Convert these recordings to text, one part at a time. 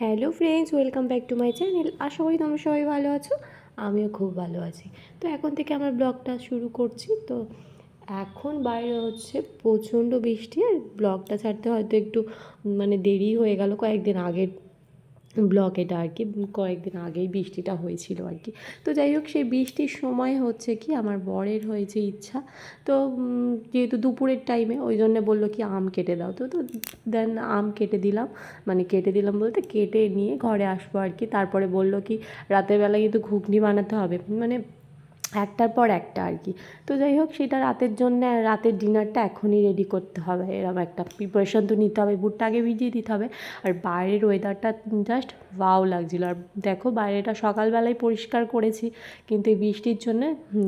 Hello friends, welcome back to my channel. আশা করি তোমরা সবাই ভালো আছো। আমিও খুব ভালো আছি। তো এখন থেকে আমার ব্লগটা শুরু করছি। তো এখন বাইরে হচ্ছে প্রচণ্ড বৃষ্টি, আর ব্লগটা ছাড়তে হয়তো একটু দেরি হয়ে গেল। কয়েকদিন আগের ব্লগ এটা আর কি, কয়েকদিন আগেই বৃষ্টিটা হয়েছিল আর কি। তো যাই হোক, সেই বৃষ্টির সময় হচ্ছে কি আমার বরের হয়েছে ইচ্ছা। তো যেহেতু দুপুরের টাইমে, ওই জন্য বললো কি আম কেটে দাও। তো তো দেন আম কেটে দিলাম, কেটে দিলাম বলতে কেটে নিয়ে ঘরে আসবো আর কি। তারপরে বললো কি রাতের বেলা কিন্তু ঘুগনি বানাতে হবে, একটার পর একটা আর কি। তো যাই হোক, সেটা রাতের জন্য রাতের ডিনারটা এখনই রেডি করতে হবে, এরকম একটা প্রিপারেশন তো নিতে হবে। বুটটা আগে ভিজিয়ে দিতে হবে। আর বাইরের ওয়েদারটা জাস্ট ওয়াও লাগছিলো। আর দেখো, বাইরেটা সকালবেলায় পরিষ্কার করেছি, কিন্তু এই বৃষ্টির জন্য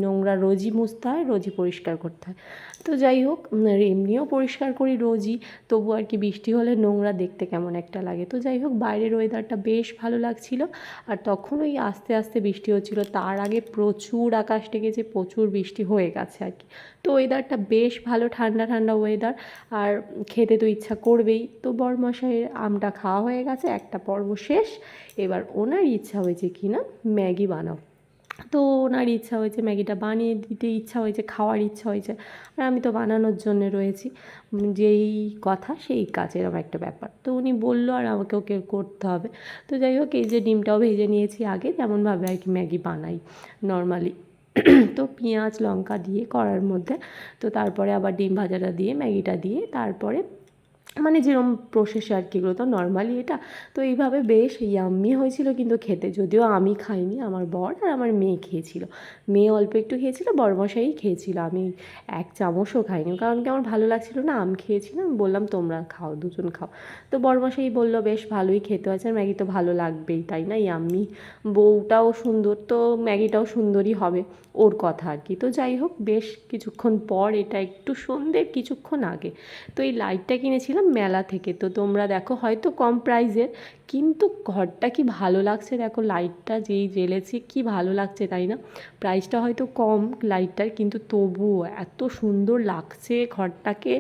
নোংরা রোজই মুছতে হয়, রোজই পরিষ্কার করতে হয়। তো যাই হোক, এমনিও পরিষ্কার করি রোজই, তবু আর কি বৃষ্টি হলে নোংরা দেখতে কেমন একটা লাগে। তো যাই হোক, বাইরের ওয়েদারটা বেশ ভালো লাগছিলো। আর তখন ওই আস্তে আস্তে বৃষ্টি হচ্ছিলো, তার আগে প্রচুর আকাশ ডেকেছে, প্রচুর বৃষ্টি হয়ে গেছে আর কি। তো ওয়েদারটা বেশ ভালো, ঠান্ডা ঠান্ডা ওয়েদার। আর খেতে তো ইচ্ছা করবেই। তো বরমশাইয়ের আমটা খাওয়া হয়ে গেছে, একটা পর্ব শেষ। এবার ওনার ইচ্ছা হয়েছে কি না ম্যাগি বানাও। তো ওনার ইচ্ছা হয়েছে, ম্যাগিটা বানিয়ে দিতে ইচ্ছা হয়েছে, খাওয়ার ইচ্ছা হয়েছে। আর আমি তো বানানোর জন্য রয়েছি, যেই কথা সেই কাজ, এরকম একটা ব্যাপার। তো উনি বললো আর আমাকে ওকে করতে হবে। তো যাই হোক, এই যে ডিমটাও ভেজে নিয়েছি আগে, যেমনভাবে আর কি ম্যাগি বানাই নর্মালি। তো পেঁয়াজ লঙ্কা দিয়ে কড়ার মধ্যে, তো তারপরে আবার ডিম ভাজাটা দিয়ে ম্যাগিটা দিয়ে, তারপরে যেরকম প্রসেসে আর কি, এগুলো তো নর্মালি এটা। তো এইভাবে বেশ ইয়াম্মি হয়েছিল কিন্তু খেতে, যদিও আমি খাইনি, আমার বর আর আমার মেয়ে খেয়েছিল। মেয়ে অল্প একটু খেয়েছিল, বড়মশাই খেয়েছিল, আমি এক চামচও খাইনি, কারণ কি আমার ভালো লাগছিল না। আম খেয়েছিলাম, বললাম তোমরা খাও, দুজন খাও। তো বড়মশাই বললো বেশ ভালোই খেতে হয়েছে, আর ম্যাগি তো ভালো লাগবেই, তাই না? ইয়াম্মি, বউটাও সুন্দর, তো ম্যাগিটাও সুন্দরই হবে, ওর কথা আর কি। তো যাই হোক, বেশ কিছুক্ষণ পর, এটা একটু সন্ধ্যের কিছুক্ষণ আগে, তো এই লাইটটা কিনেছিলাম মেলা থেকে। তো তোমরা দেখো, হয়তো কম প্রাইসের, কিন্তু ঘরটা কি ভালো লাগছে দেখো, লাইটটা যেই জ্বেলেছি কি ভালো লাগছে, তাই না? প্রাইসটা হয়তো কম লাইটটার, কিন্তু তবুও এত সুন্দর লাগছে ঘরটাকে,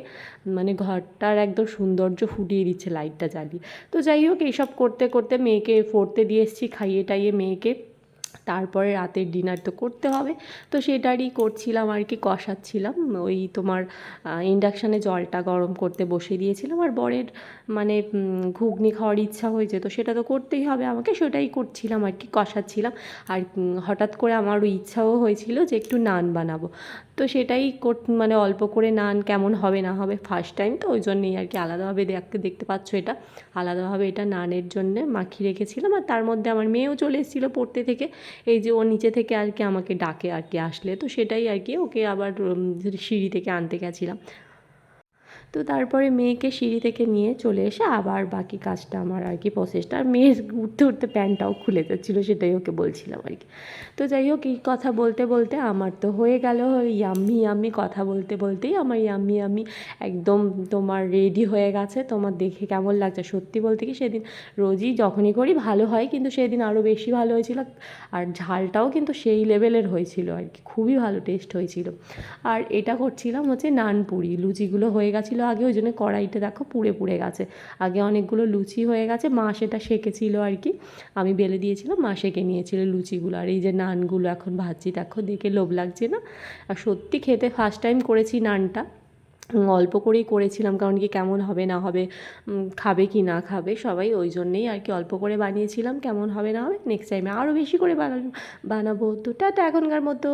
ঘরটার একদম সৌন্দর্য ফুটিয়ে দিচ্ছে লাইটটা জ্বালিয়ে। তো যাই হোক, এইসব করতে করতে মেয়েকে পড়তে দিয়ে এসেছি, খাইয়ে টাইয়ে মেয়েকে। তারপরে রাতের ডিনার তো করতে হবে, তো সেটারই করছিলাম আর কি, কষাচ্ছিলাম। ওই তোমার ইন্ডাকশানে জলটা গরম করতে বসিয়ে দিয়েছিলাম। আর বরের ঘুগনি খাওয়ার ইচ্ছা হয়েছে, তো সেটা তো করতেই হবে আমাকে, সেটাই করছিলাম আর কি, কষাচ্ছিলাম। আর হঠাৎ করে আমারও ইচ্ছাও হয়েছিল যে একটু নান বানাবো। তো সেটাই অল্প করে নান কেমন হবে না হবে, ফার্স্ট টাইম তো, ওই জন্যেই আর কি আলাদাভাবে দেখতে পাচ্ছ, এটা আলাদাভাবে এটা নানের জন্যে মাখিয়ে রেখেছিলাম। আর তার মধ্যে আমার মেয়েও চলে এসেছিলো পড়তে থেকে, এই যে ও নিচে থেকে আর কি আমাকে ডাকে আর কি আসলে, তো সেটাই আর কি, ওকে আবার সিঁড়ি থেকে আনতে গেছিলাম। তো তারপরে মেয়েকে সিঁড়ি থেকে নিয়ে চলে এসে আবার বাকি কাজটা আমার আর কি, প্রসেসটা। আর মেয়ের উঠতে উঠতে প্যান্টটাও খুলে যাচ্ছিলো, সেটাই ওকে বলছিলাম আর কি। তো যাই হোক, এই কথা বলতে বলতে আমার তো হয়ে গেল ইয়াম্মি ইয়াম্মি, কথা বলতে বলতেই আমার ইয়াম্মি ইয়াম্মি একদম তোমার রেডি হয়ে গেছে। তোমার দেখে কেমন লাগছে? সত্যি বলতে কি, সেদিন রোজই যখনই করি ভালো হয়, কিন্তু সেদিন আরও বেশি ভালো হয়েছিল। আর ঝালটাও কিন্তু সেই লেভেলের হয়েছিল আর কি, খুবই ভালো টেস্ট হয়েছিল। আর এটা করছিলাম হচ্ছে নানপুরি, লুচিগুলো হয়ে গেছিলো আগে, ওই জন্য কড়াইতে দেখো পুড়ে পুড়ে গেছে। আগে অনেকগুলো লুচি হয়ে গেছে, মা সেটা সেঁকেছিল আর কি, আমি বেলে দিয়েছিলাম, মা সেঁকে নিয়েছিল লুচিগুলো। আর এই যে নানগুলো এখন ভাজছি, দেখো দেখে লোভ লাগছে না? আর সত্যি খেতে, ফার্স্ট টাইম করেছি নানটা, অল্প করেই করেছিলাম, কারণ কি কেমন হবে না হবে, খাবে কি না খাবে সবাই, ওই জন্যেই আর কি অল্প করে বানিয়েছিলাম। কেমন হবে না হবে নেক্সট টাইমে আরও বেশি করে বানাবো। তো টাটা এখনকার মতো।